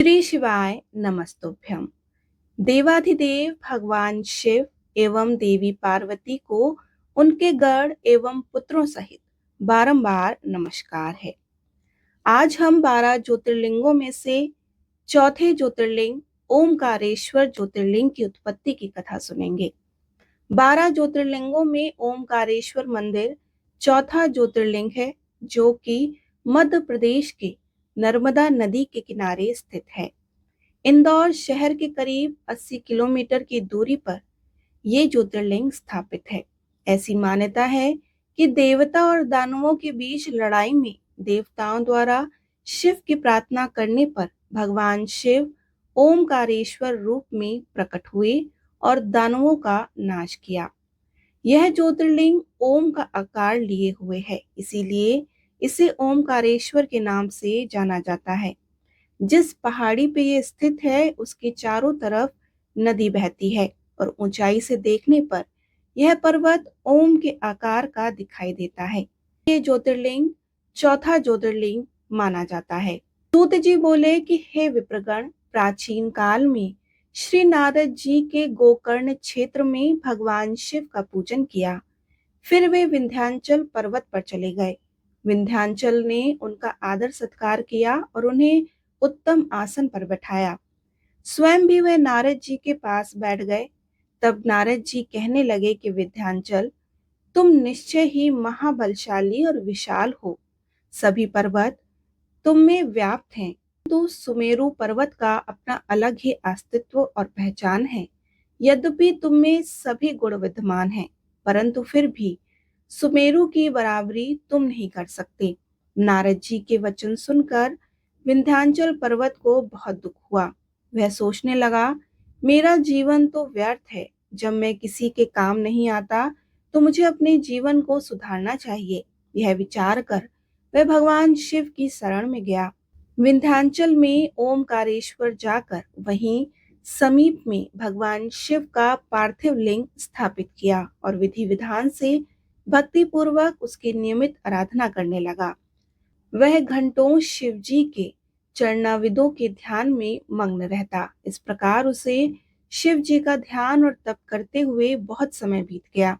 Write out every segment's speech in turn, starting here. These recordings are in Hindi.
श्री शिवाय नमस्तुभ्यम। देवाधिदेव भगवान शिव एवं देवी पार्वती को उनके गढ़ एवं पुत्रों सहित बारंबार नमस्कार है। आज हम 12 ज्योतिर्लिंगों में से चौथे ज्योतिर्लिंग ओमकारेश्वर ज्योतिर्लिंग की उत्पत्ति की कथा सुनेंगे। 12 ज्योतिर्लिंगों में ओमकारेश्वर मंदिर चौथा ज्योतिर्लिंग है, जो कि मध्य प्रदेश के नर्मदा नदी के किनारे स्थित है। इंदौर शहर के करीब 80 किलोमीटर की दूरी पर ये ज्योतिर्लिंग स्थापित है। ऐसी मान्यता है कि देवता और दानवों के बीच लड़ाई में देवताओं द्वारा शिव की प्रार्थना करने पर भगवान शिव ओमकारेश्वर रूप में प्रकट हुए और दानवों का नाश किया। यह ज्योतिर्लिंग ओम का आकार लिए हुए है, इसीलिए इसे ओमकारेश्वर के नाम से जाना जाता है। जिस पहाड़ी पे ये स्थित है उसके चारों तरफ नदी बहती है और ऊंचाई से देखने पर यह पर्वत ओम के आकार का दिखाई देता है। ये ज्योतिर्लिंग चौथा ज्योतिर्लिंग माना जाता है। सूत जी बोले कि हे विप्रगण, प्राचीन काल में श्री नारद जी के गोकर्ण क्षेत्र में भगवान शिव का पूजन किया। फिर वे विंध्याचल पर्वत पर चले गए। विंध्याचल ने उनका आदर सत्कार किया और उन्हें उत्तम आसन पर बैठाया। स्वयं भी वे नारद जी के पास बैठ गए। तब नारद जी कहने लगे कि विंध्याचल, तुम निश्चय ही महाबलशाली और विशाल हो। सभी पर्वत तुम में व्याप्त हैं, तो सुमेरु पर्वत का अपना अलग ही अस्तित्व और पहचान है। यद्यपि तुम में सभी गुण विद्यमान हैं, परंतु फिर भी सुमेरु की बराबरी तुम नहीं कर सकते। नारद जी के वचन सुनकर विंध्याचल पर्वत को बहुत दुख हुआ। वह सोचने लगा, मेरा जीवन तो व्यर्थ है। जब मैं किसी के काम नहीं आता तो मुझे अपने जीवन को सुधारना चाहिए। यह विचार कर वह भगवान शिव की शरण में गया। विंध्याचल में ओमकारेश्वर जाकर वहीं समीप में भगवान शिव का पार्थिव लिंग स्थापित किया और विधि विधान से भक्ति पूर्वक उसकी नियमित आराधना करने लगा। वह घंटों शिव जी के चरणाविदों के ध्यान में मग्न रहता। इस प्रकार उसे शिव जी का ध्यान और तप करते हुए बहुत समय बीत गया।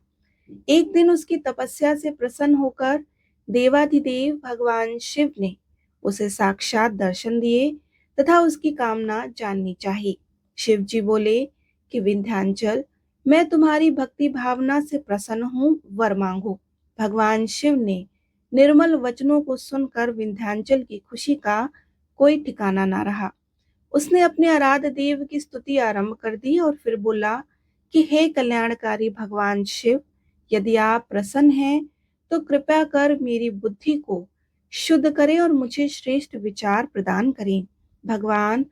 एक दिन उसकी तपस्या से प्रसन्न होकर देवाधिदेव भगवान शिव ने उसे साक्षात दर्शन दिए तथा उसकी कामना जाननी चाहिए। शिव जी बोले कि विंध्याचल, मैं तुम्हारी भक्ति भावना से प्रसन्न हूँ, वर मांगो। भगवान शिव ने निर्मल वचनों को सुनकर विंध्याचल की खुशी का कोई ठिकाना ना रहा। उसने अपने आराध्य देव की स्तुति आरंभ कर दी और फिर बोला कि हे कल्याणकारी भगवान शिव, यदि आप प्रसन्न हैं तो कृपया कर मेरी बुद्धि को शुद्ध करें और मुझे श्रेष्ठ विचार प्रदान करें। भगवान,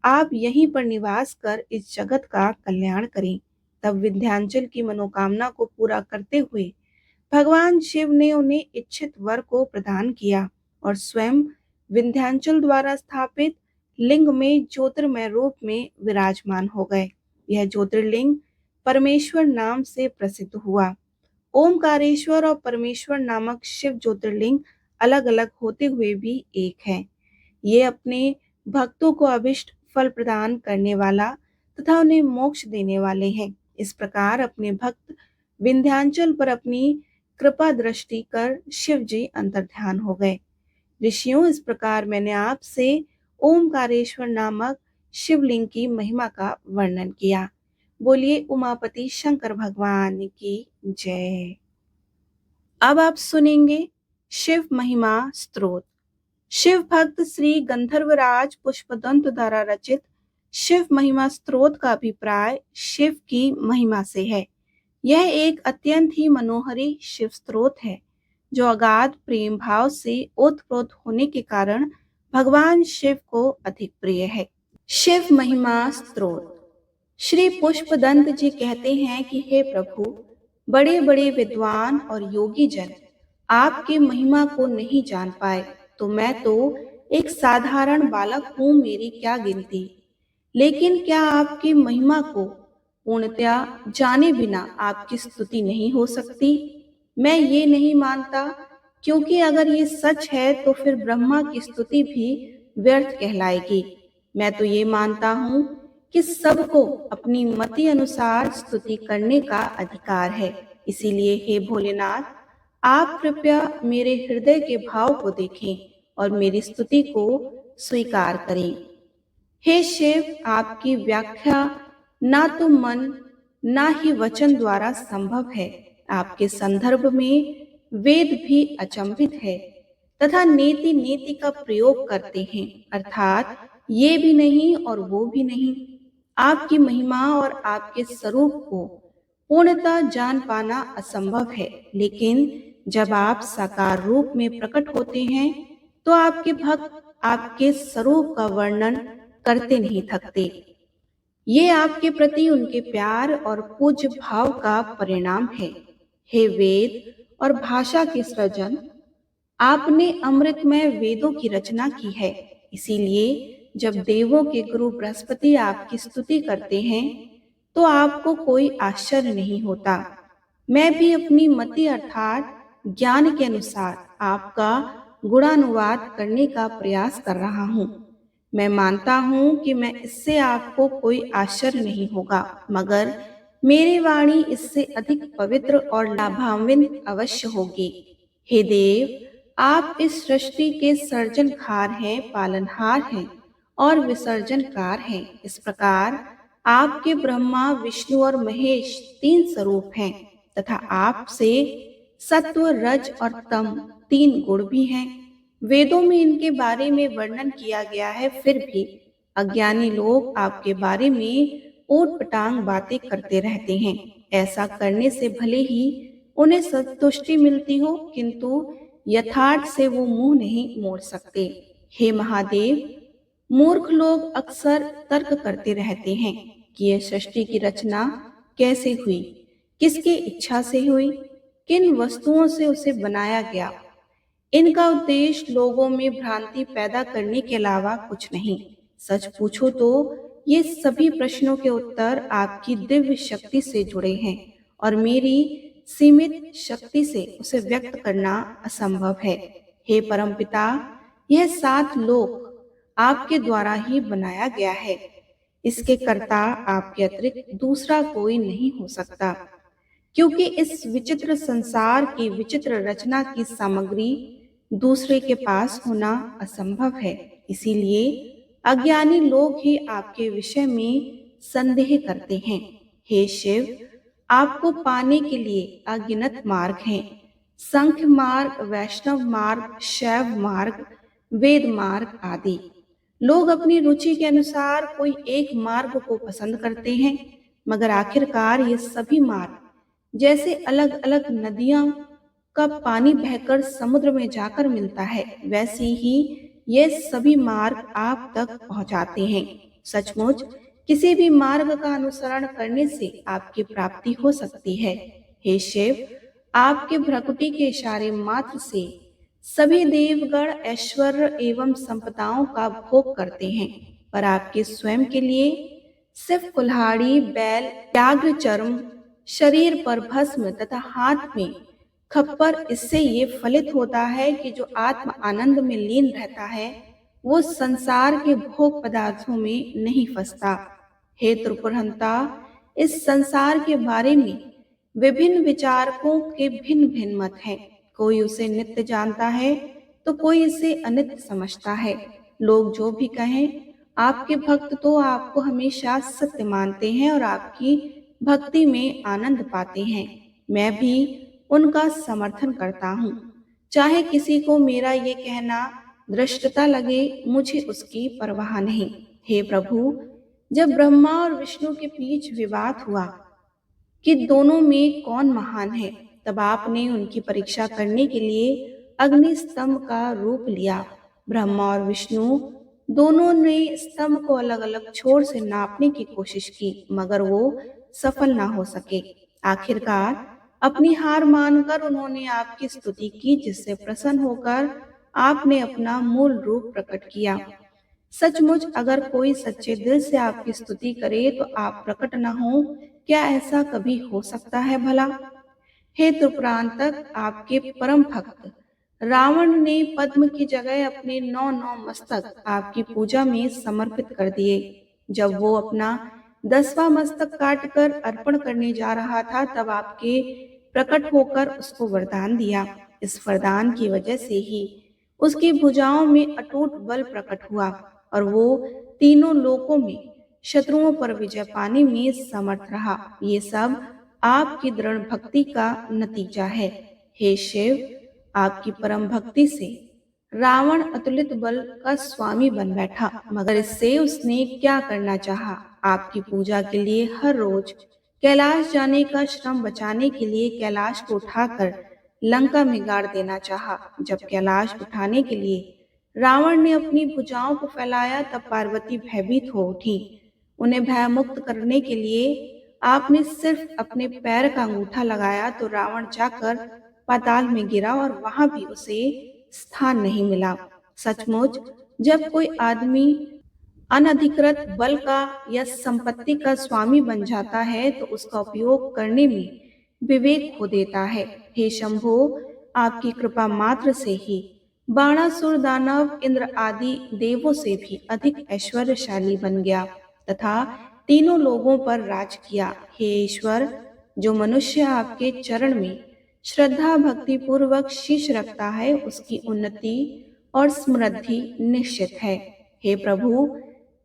आप यहीं पर निवास कर इस जगत का कल्याण करें। तब विंध्याचल की मनोकामना को पूरा करते हुए भगवान शिव ने उन्हें इच्छित वर को प्रदान किया और स्वयं विंध्याचल द्वारा स्थापित लिंग में ज्योतिर्मय रूप में विराजमान हो गए। यह ज्योतिर्लिंग परमेश्वर नाम से प्रसिद्ध हुआ। ओमकारेश्वर और परमेश्वर नामक शिव ज्योतिर्लिंग अलग अलग होते हुए भी एक हैं। ये अपने भक्तों को अभिष्ट फल प्रदान करने वाला तथा उन्हें मोक्ष देने वाले हैं। इस प्रकार अपने भक्त विंध्याचल पर अपनी कृपा दृष्टि कर शिव जी अंतर्ध्यान हो गए। ऋषियों, इस प्रकार मैंने आपसे ओमकारेश्वर नामक शिवलिंग की महिमा का वर्णन किया। बोलिए उमापति शंकर भगवान की जय। अब आप सुनेंगे शिव महिमा स्तोत्र। शिव भक्त श्री गंधर्वराज पुष्पदंत द्वारा रचित शिव महिमा स्तोत्र का अभिप्राय शिव की महिमा से है। यह एक अत्यंत ही मनोहरी शिव स्तोत्र है, जो अगाध प्रेम भाव से ओतप्रोत होने के कारण भगवान शिव को अधिक प्रिय है। शिव महिमा स्तोत्र। श्री पुष्पदंत जी कहते हैं कि हे प्रभु, बड़े बड़े विद्वान और योगी जन आपकी महिमा को नहीं जान पाए, तो मैं तो एक साधारण बालक हूँ, मेरी क्या गिनती। लेकिन क्या आपकी महिमा को पूर्णतया जाने बिना आपकी स्तुति नहीं हो सकती? मैं ये नहीं मानता, क्योंकि अगर ये सच है तो फिर ब्रह्मा की स्तुति भी व्यर्थ कहलाएगी। मैं तो ये मानता हूँ कि सबको अपनी मति अनुसार स्तुति करने का अधिकार है। इसीलिए हे भोलेनाथ, आप कृपया मेरे हृदय के भाव को देखें और मेरी स्तुति को स्वीकार करें। हे शिव, आपकी व्याख्या ना तो मन ना ही वचन द्वारा संभव है। आपके संदर्भ में वेद भी अचंभित है तथा नेति नेति का प्रयोग करते हैं, अर्थात ये भी नहीं और वो भी नहीं। आपकी महिमा और आपके स्वरूप को पूर्णतः जान पाना असंभव है, लेकिन जब आप साकार रूप में प्रकट होते हैं तो आपके भक्त आपके स्वरूप का वर्णन करते नहीं थकते। ये आपके प्रति उनके प्यार और पूज्य भाव का परिणाम है। हे वेद और भाषा के सृजन, आपने अमृतमय वेदों की रचना की है। इसीलिए जब देवों के गुरु बृहस्पति आपकी स्तुति करते हैं तो आपको कोई आश्चर्य नहीं होता। मैं भी अपनी मति अर्थात ज्ञान के अनुसार आपका गुणानुवाद करने का प्रयास कर रहा हूँ। मैं मानता हूँ कि मैं इससे आपको कोई आश्चर्य नहीं होगा, मगर मेरी वाणी इससे अधिक पवित्र और लाभान्वित अवश्य होगी। हे देव, आप इस सृष्टि के सर्जनहार हैं, पालनहार हैं और विसर्जनकार हैं। इस प्रकार आपके ब्रह्मा, विष्णु और महेश तीन स्वरूप हैं तथा आपसे सत्व, रज और तम तीन गुण भी हैं। वेदों में इनके बारे में वर्णन किया गया है, फिर भी अज्ञानी लोग आपके बारे में ऊटपटांग बातें करते रहते हैं। ऐसा करने से भले ही उन्हें संतुष्टि मिलती हो, किंतु यथार्थ से वो मुंह नहीं मोड़ सकते। हे महादेव, मूर्ख लोग अक्सर तर्क करते रहते हैं कि यह सृष्टि की रचना कैसे हुई, किसकी इच्छा से हुई, किन वस्तुओं से उसे बनाया गया। इनका उद्देश्य लोगों में भ्रांति पैदा करने के अलावा कुछ नहीं। सच पूछो तो ये सभी प्रश्नों के उत्तर आपकी दिव्य शक्ति से जुड़े हैं और मेरी सीमित शक्ति से उसे व्यक्त करना असंभव है। हे परमपिता, यह 7 लोक आपके द्वारा ही बनाया गया है। इसके कर्ता आपके अतिरिक्त दूसरा कोई नहीं हो सकता, क्योंकि इस विचित्र संसार की विचित्र रचना की सामग्री दूसरे के पास होना असंभव है। इसीलिए अज्ञानी लोग ही आपके विषय में संदेह करते हैं। हे शिव, आपको पाने के लिए अगिनत मार्ग हैं। संख्य मार्ग, वैष्णव मार्ग, शैव मार्ग, वेद मार्ग आदि। लोग अपनी रुचि के अनुसार कोई एक मार्ग को पसंद करते हैं, मगर आखिरकार ये सभी मार्ग जैसे अलग अलग नदियां का पानी बहकर समुद्र में जाकर मिलता है, वैसे ही ये सभी मार्ग आप तक पहुंचाते हैं। सचमुच किसी भी मार्ग का अनुसरण करने से आपकी प्राप्ति हो सकती है। हे शिव, आपके भ्रकुटी के इशारे मात्र से सभी देवगण ऐश्वर्य एवं संपदाओं का भोग करते हैं, पर आपके स्वयं के लिए सिर्फ कुल्हाड़ी, बैल, व्याघ्र चर्म, शरीर पर भस्म तथा हाथ में खप्पर, इससे ये फलित होता है कि जो आत्म आनंद में लीन रहता है वो संसार के भोग पदार्थों में नहीं फंसता। हे त्रिपुरहंता, इस संसार के बारे में विभिन्न विचारकों के भिन्न भिन्न मत हैं। कोई उसे नित्य जानता है तो कोई इसे अनित्य समझता है। लोग जो भी कहें, आपके भक्त तो आपको हमेशा सत्य मानते हैं और आपकी भक्ति में आनंद पाते हैं। मैं भी उनका समर्थन करता हूँ, चाहे किसी को मेरा ये कहना धृष्टता लगे, मुझे उसकी परवाह नहीं। हे प्रभु, जब ब्रह्मा और विष्णु के बीच विवाद हुआ कि दोनों में कौन महान है, तब आपने उनकी परीक्षा करने के लिए अग्नि स्तंभ का रूप लिया। ब्रह्मा और विष्णु दोनों ने स्तंभ को अलग अलग छोर से नापने की कोशिश की, मगर वो सफल ना हो सके। आखिरकार अपनी हार मानकर उन्होंने आपकी स्तुति की, जिससे प्रसन्न होकर आपने अपना मूल रूप प्रकट किया। सचमुच अगर कोई सच्चे दिल से आपकी स्तुति करे तो आप प्रकट न हो, क्या ऐसा कभी हो सकता है भला? हे त्रिपुरांतक, आपके परम भक्त रावण ने पद्म की जगह अपने 9 मस्तक आपकी पूजा में समर्पित कर दिए। जब वो अपना 10वां मस्तक काटकर अर्पण करने जा रहा था, तब आपके प्रकट होकर उसको वरदान दिया। इस वरदान की वजह से ही उसकी भुजाओं में अटूट बल प्रकट हुआ और वो तीनों लोकों में शत्रुओं पर विजय पाने में समर्थ रहा। ये सब आपकी दृढ़ भक्ति का नतीजा है। हे शिव, आपकी परम भक्ति से रावण अतुलित बल का स्वामी बन बैठा, मगर इससे उसने क्या करना चाहा? आपकी पूजा के लिए हर रोज कैलाश जाने का श्रम बचाने के लिए कैलाश को उठाकर लंका में गाड़ देना चाहा। जब कैलाश उठाने के लिए रावण ने अपनी भुजाओं को फैलाया, तब पार्वती भयभीत हो उठी। उन्हें भयमुक्त करने के लिए आपने सिर्फ अपने पैर का अंगूठा लगाया तो रावण जाकर पाताल में गिरा और वहां भी उसे स्थान नहीं मिला। सचमुच, जब कोई आदमी अनधिकृत बल का या संपत्ति का स्वामी बन जाता है तो उसका उपयोग करने में विवेक खो देता है। हे शंभो, आपकी कृपा मात्र से ही बाणासुर दानव इंद्र आदि देवों से भी अधिक ऐश्वर्यशाली बन गया तथा तीनों लोगों पर राज किया। हे ईश्वर, जो मनुष्य आपके चरण में श्रद्धा भक्ति पूर्वक शीश रखता है, उसकी उन्नति और समृद्धि निश्चित है। हे प्रभु,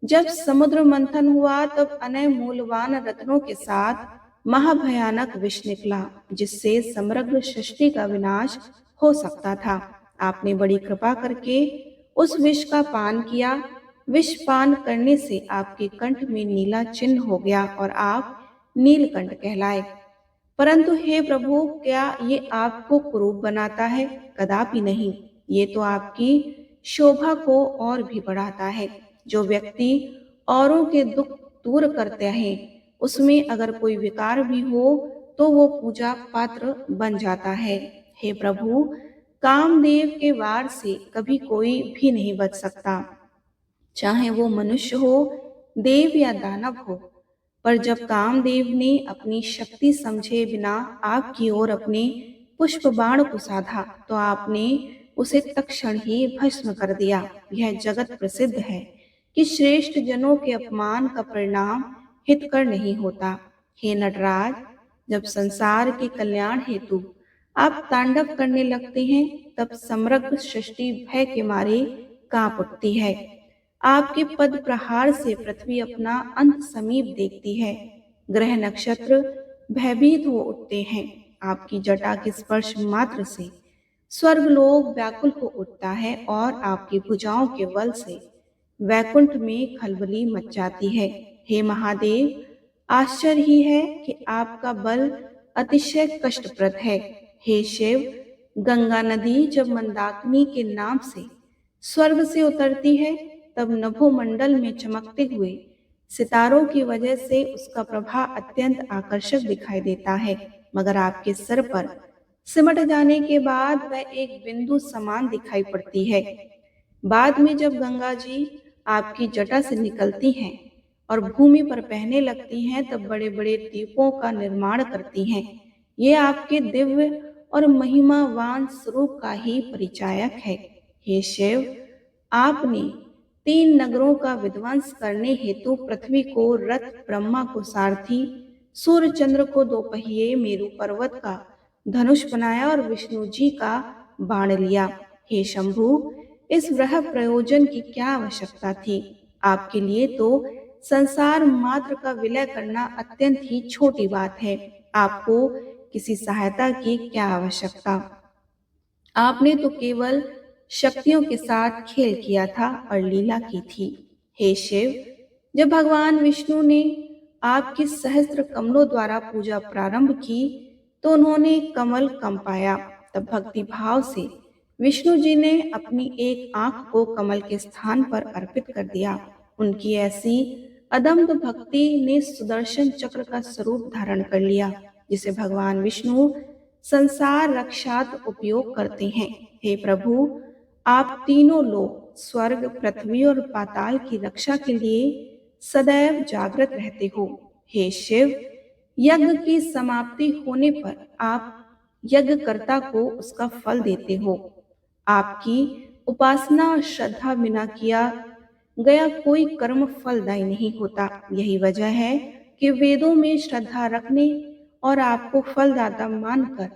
जब समुद्र मंथन हुआ तब अनय मूल्यवान रत्नों के साथ महाभयानक विष निकला, जिससे समग्र सृष्टि का विनाश हो सकता था। आपने बड़ी कृपा करके उस विष का पान किया। विष पान करने से आपके कंठ में नीला चिन्ह हो गया और आप नीलकंठ कहलाए। परंतु हे प्रभु, क्या ये आपको कुरूप बनाता है? कदापि नहीं। ये तो आपकी शोभा को और भी बढ़ाता है। जो व्यक्ति औरों के दुख दूर करते हैं, उसमें अगर कोई विकार भी हो तो वो पूजा पात्र बन जाता है। हे प्रभु, कामदेव के वार से कभी कोई भी नहीं बच सकता, चाहे वो मनुष्य हो, देव या दानव हो। पर जब कामदेव ने अपनी शक्ति समझे बिना आपकी ओर अपने पुष्प बाण को साधा, तो आपने उसे तत्क्षण ही भस्म कर दिया। यह जगत प्रसिद्ध है कि श्रेष्ठ जनों के अपमान का परिणाम हितकर नहीं होता। हे नटराज, जब संसार के कल्याण हेतु आप तांडव करने लगते हैं, तब समग्र सृष्टि भय के मारे कांप उठती है। आपके पद प्रहार से पृथ्वी अपना अंत समीप देखती है। ग्रह नक्षत्र भयभीत हो उठते हैं। आपकी जटा के स्पर्श मात्र से स्वर्गलोक व्याकुल हो उठता है और आपकी भुजाओं के बल से वैकुंठ में खलबली मच जाती है। हे महादेव, आश्चर्य ही है कि आपका बल अतिशय कष्टप्रद है। हे शिव, गंगा नदी जब मंदाकिनी के नाम से स्वर्ग से उतरती है, तब नभोमंडल में चमकते हुए सितारों की वजह से उसका प्रभाव अत्यंत आकर्षक दिखाई देता है, मगर आपके सर पर सिमट जाने के बाद वह एक बिंदु समान दिखाई पड़ती है। बाद में जब गंगा जी आपकी जटा से निकलती हैं और भूमि पर बहने लगती हैं, तब बड़े बड़े द्वीपों का निर्माण करती हैं। ये आपके दिव्य और महिमावान स्वरूप का ही परिचायक है। हे शिव, आपने 3 नगरों का विध्वंस करने हेतु पृथ्वी को रथ, ब्रह्मा को सारथी, सूर्य चंद्र को 2 पहिए, मेरु पर्वत का धनुष बनाया और विष्णु जी का बाण लिया। हे शंभु, इस ग्रह प्रयोजन की क्या आवश्यकता थी? आपके लिए तो संसार मात्र का विलय करना अत्यंत ही छोटी बात है। आपको किसी सहायता की क्या आवश्यकता? आपने तो केवल शक्तियों के साथ खेल किया था और लीला की थी। हे शिव, जब भगवान विष्णु ने आपकी सहस्त्र कमलों द्वारा पूजा प्रारंभ की, तो उन्होंने कमल कंपाया। तब भक्ति भाव से विष्णु जी ने अपनी एक आंख को कमल के स्थान पर अर्पित कर दिया। उनकी ऐसी अदम्य भक्ति ने सुदर्शन चक्र का स्वरूप धारण कर लिया, जिसे भगवान विष्णु संसार रक्षार्थ उपयोग करते हैं। हे प्रभु, आप तीनों लोक, स्वर्ग, पृथ्वी और पाताल की रक्षा के लिए सदैव जागृत रहते हो। हे शिव, यज्ञ की समाप्ति होने पर आप यज्ञकर्ता को उसका फल देते हो। आपकी उपासना और श्रद्धा बिना किया गया कोई कर्म फलदायी नहीं होता। यही वजह है कि वेदों में श्रद्धा रखने और आपको फलदाता मानकर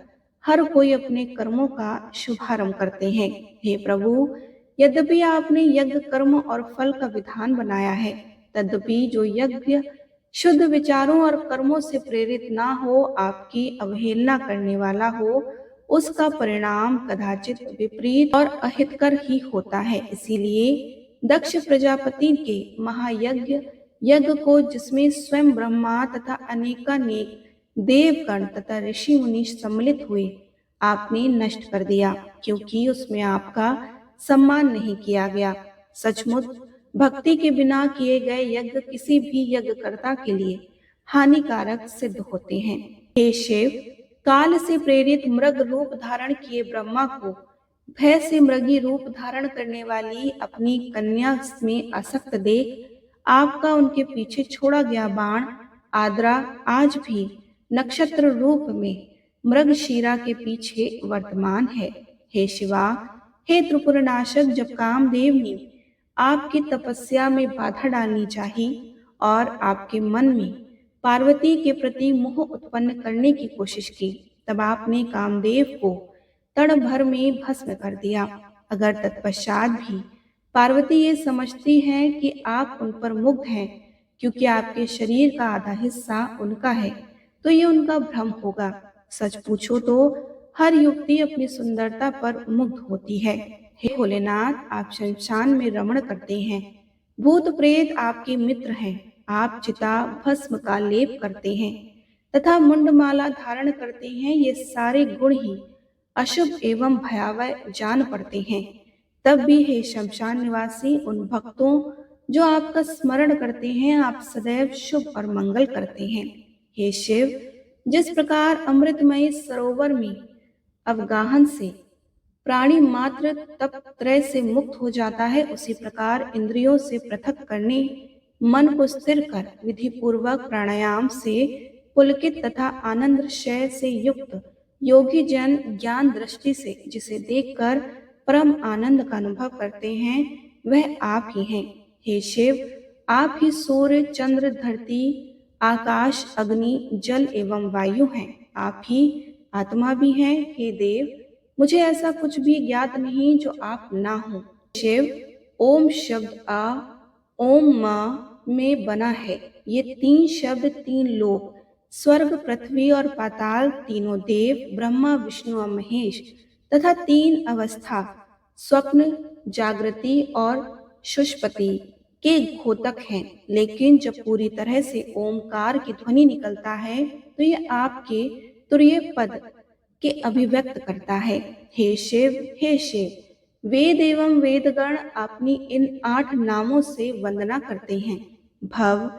हर कोई अपने कर्मों का शुभारंभ करते हैं। हे प्रभु, यद्यपि आपने यज्ञ कर्म और फल का विधान बनाया है, तद्यपि जो यज्ञ शुद्ध विचारों और कर्मों से प्रेरित ना हो, आपकी अवहेलना करने वाला हो, उसका परिणाम कदाचित विपरीत और अहितकर ही होता है। इसीलिए दक्ष प्रजापति के महायज्ञ यज्ञ को, जिसमें स्वयं ब्रह्मा तथा अनेकानेक देवगण तथा ऋषि मुनि सम्मिलित हुए, आपने नष्ट कर दिया, क्योंकि उसमें आपका सम्मान नहीं किया गया। सचमुच भक्ति के बिना किए गए यज्ञ किसी भी यज्ञकर्ता के लिए हानिकारक सिद्ध होते हैं। हे शिव, काल से प्रेरित मृग रूप धारण किए ब्रह्मा को भय से मृगी रूप धारण करने वाली अपनी कन्या में आसक्त देख आपका उनके पीछे छोड़ा गया बाण आद्रा आज भी नक्षत्र रूप में मृगशीरा के पीछे वर्तमान है। हे शिवा, हे त्रिपुरनाशक, जब कामदेव ने आपकी तपस्या में बाधा डालनी चाहिए और आपके मन में पार्वती के प्रति मोह उत्पन्न करने की कोशिश की, तब आपने कामदेव को तड़ भर में भस्म कर दिया। अगर तत्पश्चात भी पार्वती ये समझती हैं कि आप उन पर मुग्ध हैं, क्योंकि आपके शरीर का आधा हिस्सा उनका है, तो ये उनका भ्रम होगा। सच पूछो तो हर युवती अपनी सुंदरता पर मुग्ध होती है। हे भोलेनाथ, आप शमशान में रमण करते हैं, भूत प्रेत आपके मित्र हैं, आप चिता भस्म का लेप करते हैं तथा मुंडमाला धारण करते हैं। ये सारे गुण ही अशुभ एवं भयावह जान पड़ते हैं। तब भी हे शमशान निवासी, उन भक्तों जो आपका स्मरण करते हैं, आप सदैव शुभ और मंगल करते हैं। हे शिव, जिस प्रकार अमृतमय सरोवर में अवगाहन से प्राणी मात्र तप त्रय से मुक्त हो जाता है, उसी प्रकार इंद्रियों से पृथक करने मन को स्थिर कर विधि पूर्वक प्राणायाम से पुलकित तथा आनंद शय से युक्त योगी जन ज्ञान दृष्टि से जिसे देखकर परम आनंद का अनुभव करते हैं, वह आप ही हैं। हे शिव, आप ही सूर्य चंद्र धरती आकाश अग्नि जल एवं वायु हैं, आप ही आत्मा भी हैं। हे देव, मुझे ऐसा कुछ भी ज्ञात नहीं जो आप ना हो। शिव, ओम शब्द आ ओम माँ में बना है। ये तीन शब्द तीन लोक, स्वर्ग पृथ्वी और पाताल, तीनों देव ब्रह्मा विष्णु और महेश तथा तीन अवस्था स्वप्न जागृति और सुषुप्ति के घोतक हैं। लेकिन जब पूरी तरह से ओमकार की ध्वनि निकलता है, तो ये आपके तुरीय पद के अभिव्यक्त करता है। हे शिव, हे शिव, वेद एवं वेदगण अपनी इन 8 नामों से वंदना करते हैं। भव,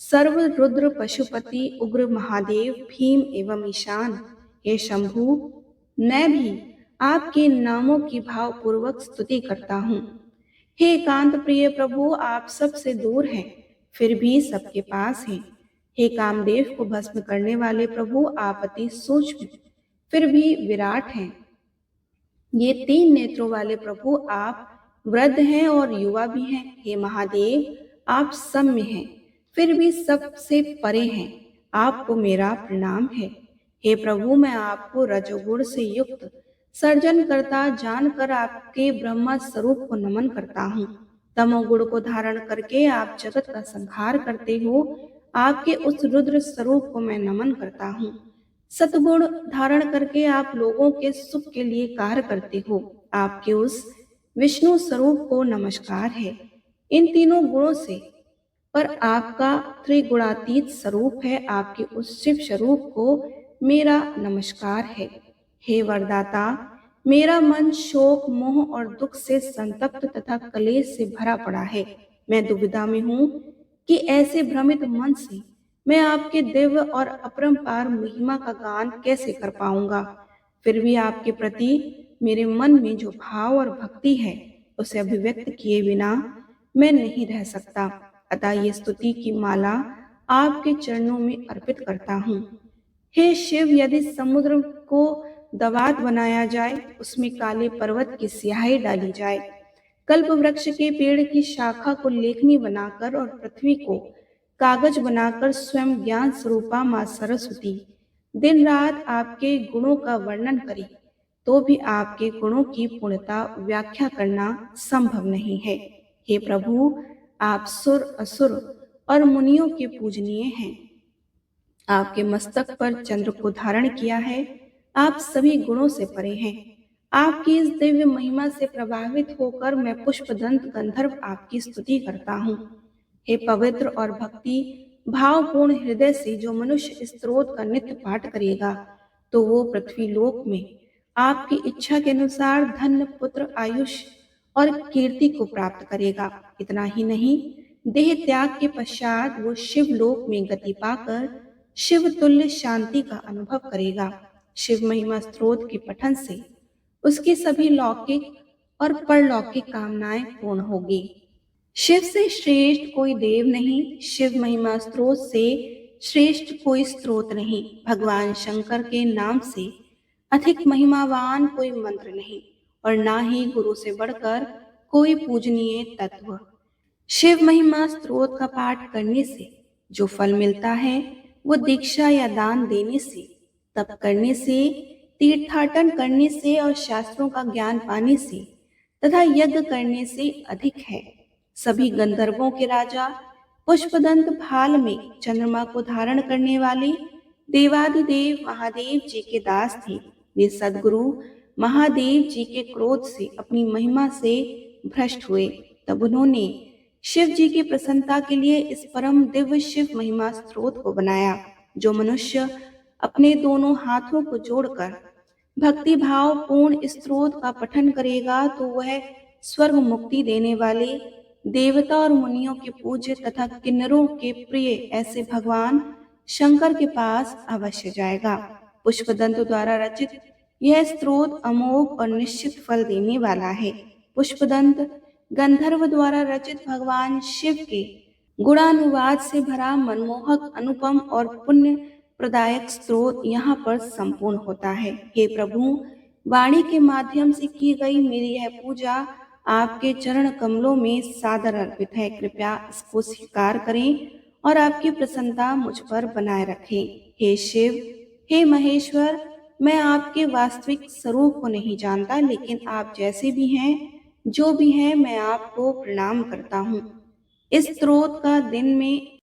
सर्व, रुद्र, पशुपति, उग्र, महादेव, भीम एवं ईशान। हे शंभु, मैं भी आपके नामों की भावपूर्वक स्तुति करता हूँ। हे एकांत प्रिय प्रभु, आप सबसे दूर हैं, फिर भी सबके पास हैं। हे कामदेव को भस्म करने वाले प्रभु, आप अति सूक्ष्म फिर भी विराट हैं। ये 3 नेत्रों वाले प्रभु, आप वृद्ध हैं और युवा भी हैं। हे महादेव, आप सब में हैं, फिर भी सबसे परे हैं। आपको मेरा प्रणाम है। हे प्रभु, मैं आपको रजोगुण से युक्त सर्जन करता जानकर आपके ब्रह्मा स्वरूप को नमन करता हूँ। तमोगुण को धारण करके आप जगत का संहार करते हो, आपके उस रुद्र स्वरूप को मैं नमन करता हूँ। सतगुण धारण करके आप लोगों के सुख के लिए कार्य करते हो, आपके उस विष्णु स्वरूप को नमस्कार है। इन तीनों गुणों से पर आपका त्रिगुणातीत स्वरूप है, आपके उस शिव स्वरूप को मेरा नमस्कार है। हे वरदाता, मेरा मन शोक मोह और दुख से संतप्त तथा कलेश से भरा पड़ा है। मैं दुविधा में हूँ कि ऐसे भ्रमित मन से मैं आपके दिव्य और अपरंपार महिमा का गान कैसे कर पाऊंगा। फिर भी आपके प्रति मेरे मन में जो भाव और भक्ति है, उसे अभिव्यक्त किए बिना मैं नहीं रह सकता। अतः ये स्तुति की माला आपके चरणों में अर्पित करता हूँ। हे शिव, यदि समुद्र को दवात बनाया जाए, उसमें काले पर्वत की स्याही डाली जाए, कल्प वृक्ष के पेड़ की शाखा को लेखनी बनाकर और पृथ्वी को कागज बनाकर स्वयं ज्ञान स्वरूपा माँ सरस्वती दिन रात आपके गुणों का वर्णन करे, तो भी आपके गुणों की पूर्णता व्याख्या करना संभव नहीं है। हे प्रभु, आप सुर असुर और मुनियों के पूजनीय हैं। आपके मस्तक पर चंद्र को धारण किया है। आप सभी गुणों से परे हैं। आपकी इस दिव्य महिमा से प्रभावित होकर मैं पुष्पदंत गंधर्व आपकी स्तुति करता हूँ। हे पवित्र और भक्ति भावपूर्ण हृदय से जो मनुष्य इस स्तोत्र का नित्य पाठ करेगा, तो वो पृथ्वी लोक में आपकी इच्छा के अनुसार धन, पुत्र, आयुष और कीर्ति को प्राप्त करेगा। इतना ही नहीं, देह त्याग के पश्चात वो शिव लोक में गति पाकर शिव तुल्य शांति का अनुभव करेगा। शिव महिमा स्तोत्र के पठन से उसकी सभी लौकिक और परलौकिक कामनाएं पूर्ण होगी। शिव से श्रेष्ठ कोई देव नहीं, शिव महिमा स्रोत से श्रेष्ठ कोई स्रोत नहीं, भगवान शंकर के नाम से अधिक महिमावान कोई मंत्र नहीं, और ना ही गुरु से बढ़कर कोई पूजनीय तत्व। शिव महिमा स्तोत्र का पाठ करने से जो फल मिलता है, वो दीक्षा या दान देने से, तप करने से, तीर्थाटन करने से और शास्त्रों का ज्ञान पाने से तथा यज्ञ करने से अधिक है। सभी गंधर्वों के राजा पुष्पदंत भाल में चंद्रमा को धारण करने वाले देवाधिदेव महादेव जी के दास थे। वे सदगुरु महादेव जी के क्रोध से अपनी महिमा से भ्रष्ट हुए। तब उन्होंने शिव जी की प्रसन्नता के लिए इस परम दिव्य शिव महिमा स्तोत्र को बनाया, जो मनुष्य अपने दोनों हाथों को जोड़कर भक्ति भाव पूर्ण स्तोत्र का पठन करेगा, तो वह स्वर्ग मुक्ति देने वाले देवता और मुनियों के पूज्य तथा किन्नरों के प्रिय ऐसे भगवान शंकर के पास अवश्य जाएगा। पुष्पदंत द्वारा रचित यह स्तोत्र अमोघ और निश्चित फल देने वाला है। पुष्पदंत गंधर्व द्वारा रचित भगवान शिव के गुणानुवाद से भरा मनमोहक, अनुपम और पुण्य प्रदायक स्तोत्र यहाँ पर संपूर्ण होता है। हे प्रभु, वाणी के माध्यम से की गई मेरी यह पूजा आपके चरण कमलों में सादर अर्पित है। कृपया इसको स्वीकार करें और आपकी प्रसन्नता मुझ पर बनाए रखें। हे शिव, हे महेश्वर, मैं आपके वास्तविक स्वरूप को नहीं जानता, लेकिन आप जैसे भी हैं, जो भी हैं, मैं आपको प्रणाम करता हूँ। इस स्तोत्र का दिन में